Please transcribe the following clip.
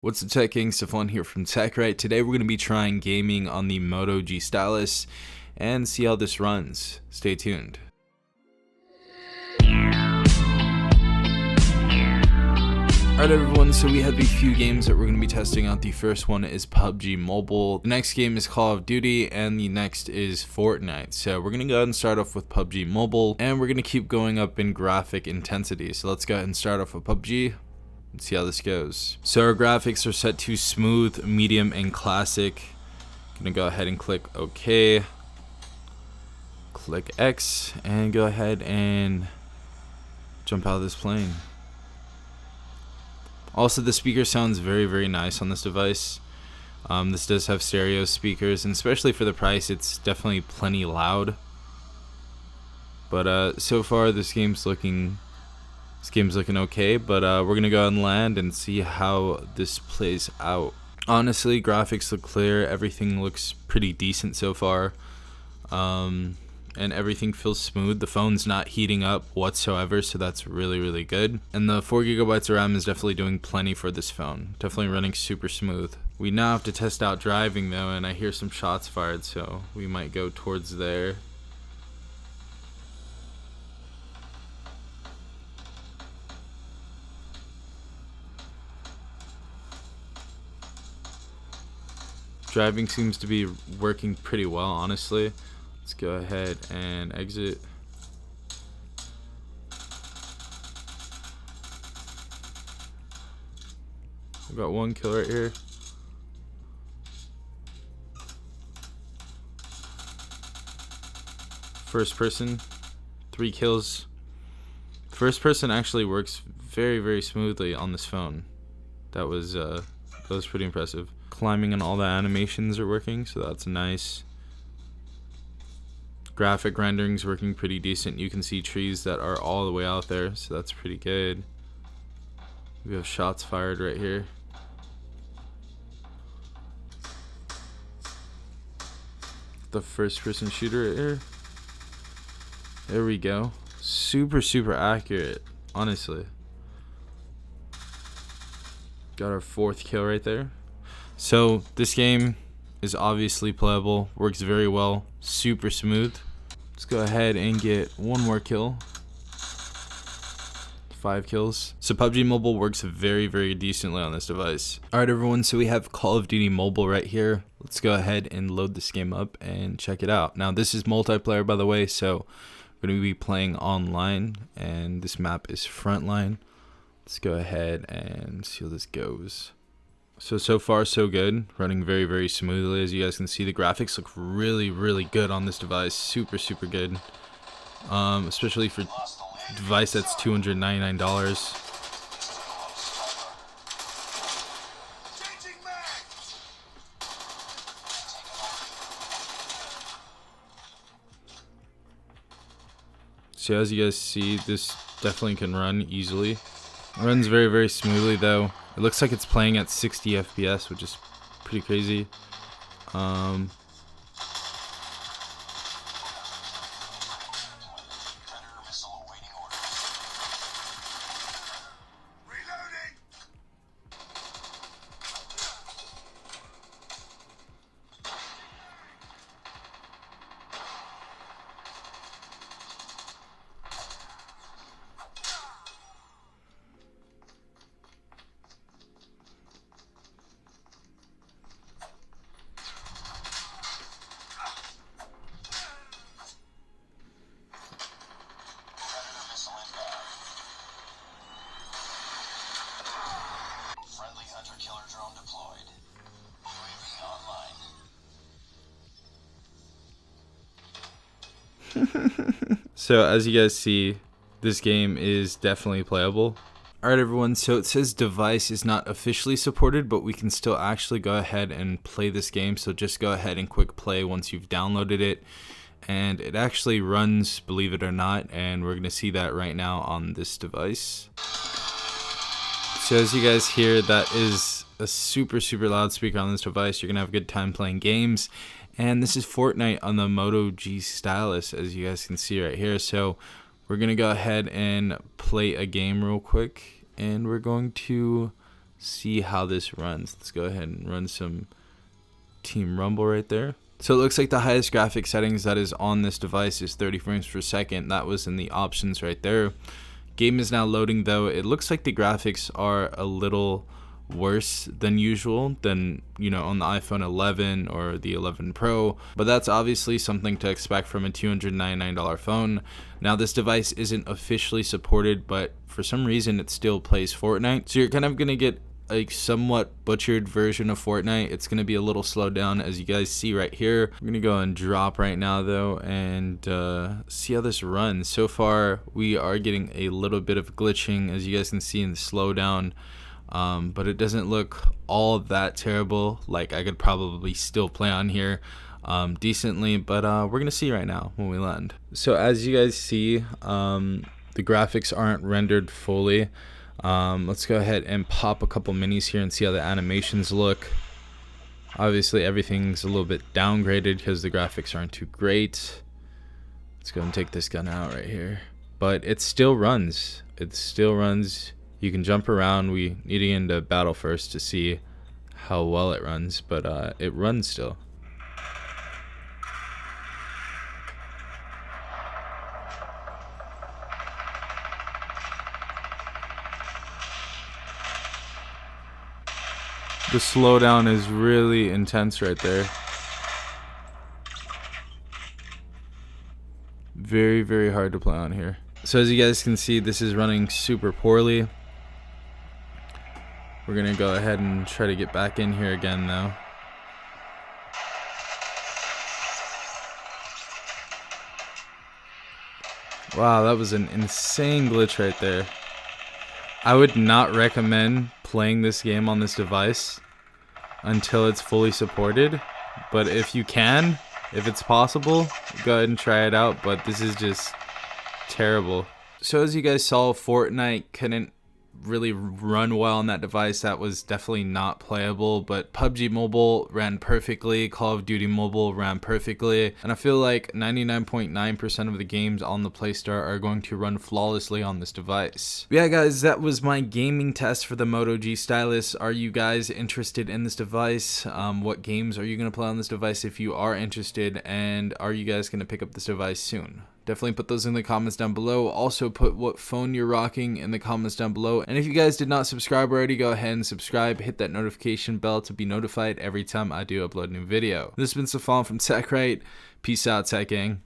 What's up, Tech King? Stefan here from TechRight. Today we're going to be trying gaming on the Moto G Stylus and see how this runs. Stay tuned. Alright everyone, so we have a few games that we're going to be testing out. The first one is PUBG Mobile, the next game is Call of Duty, and the next is Fortnite. So we're going to go ahead and start off with PUBG Mobile, and we're going to keep going up in graphic intensity. So let's go ahead and start off with PUBG. Let's see how this goes. So our graphics are set to smooth, medium, and classic. Gonna go ahead and click OK. Click X and go ahead and jump out of this plane. Also, the speaker sounds very nice on this device. This does have stereo speakers, and especially for the price, it's definitely plenty loud. But so far, this game's looking okay, but we're gonna go ahead and land and see how this plays out. Honestly, graphics look clear, everything looks pretty decent so far, and everything feels smooth. The phone's not heating up whatsoever, so that's really good. And the 4 gigabytes of RAM is definitely doing plenty for this phone. Definitely running super smooth. We now have to test out driving though, and I hear some shots fired, so we might go towards there. Driving seems to be working pretty well, honestly. Let's go ahead and exit. I've got one kill right here. First person, 3 kills. First person actually works very smoothly on this phone. That was pretty impressive. Climbing and all the animations are working, so that's nice. Graphic rendering's working pretty decent. You can see trees that are all the way out there, so that's pretty good. We have shots fired right here. The first person shooter right here. There we go. Super accurate, honestly. Got our 4th kill right there. So this game is obviously playable, works very well, super smooth. Let's go ahead and get one more kill. 5 kills. So PUBG Mobile works very decently on this device. Alright everyone, so we have Call of Duty Mobile right here. Let's go ahead and load this game up and check it out. Now this is multiplayer, by the way, so we're going to be playing online, and this map is Frontline. Let's go ahead and see how this goes. So far so good, running very smoothly. As you guys can see, the graphics look really good on this device. Super good, especially for a device that's $299. So as you guys see, this definitely can run easily. It runs very smoothly though. It looks like it's playing at 60 FPS, which is pretty crazy. So as you guys see, this game is definitely playable. Alright everyone, so it says device is not officially supported, but we can still actually go ahead and play this game. So just go ahead and quick play once you've downloaded it, and it actually runs, believe it or not, and we're gonna see that right now on this device. So as you guys hear, that is a super loud speaker on this device. You're gonna have a good time playing games. And this is Fortnite on the Moto G Stylus, as you guys can see right here. So we're going to go ahead and play a game real quick. And we're going to see how this runs. Let's go ahead and run some Team Rumble right there. So it looks like the highest graphic settings that is on this device is 30 frames per second. That was in the options right there. Game is now loading though. It looks like the graphics are a little worse than usual than, you know, on the iPhone 11 or the 11 Pro, but that's obviously something to expect from a $299 phone. Now this device isn't officially supported, but for some reason it still plays Fortnite, so you're kind of gonna get a somewhat butchered version of Fortnite. It's gonna be a little slowed down, as you guys see right here. I'm gonna go and drop right now though and see how this runs. So far we are getting a little bit of glitching, as you guys can see in the slowdown. But it doesn't look all that terrible. Like, I could probably still play on here decently, but we're gonna see right now when we land. So as you guys see, the graphics aren't rendered fully. Let's go ahead and pop a couple minis here and see how the animations look. Obviously everything's a little bit downgraded because the graphics aren't too great. Let's go and take this gun out right here, but it still runs. You can jump around. We need to get into battle first to see how well it runs, but it runs still. The slowdown is really intense right there. Very, very hard to play on here. So as you guys can see, this is running super poorly. We're gonna go ahead and try to get back in here again though. Wow, that was an insane glitch right there. I would not recommend playing this game on this device until it's fully supported, but if you can, if it's possible, go ahead and try it out, but this is just terrible. So as you guys saw, Fortnite couldn't really run well on that device. That was definitely not playable, but PUBG Mobile ran perfectly, Call of Duty Mobile ran perfectly, and I feel like 99.9% of the games on the Play Store are going to run flawlessly on this device. But yeah guys, that was my gaming test for the Moto G Stylus. Are you guys interested in this device? What games are you going to play on this device if you are interested, and are you guys going to pick up this device soon? Definitely put those in the comments down below. Also put what phone you're rocking in the comments down below. And if you guys did not subscribe already, go ahead and subscribe. Hit that notification bell to be notified every time I do upload a new video. This has been Safan from TechRight. Peace out, Tech Gang.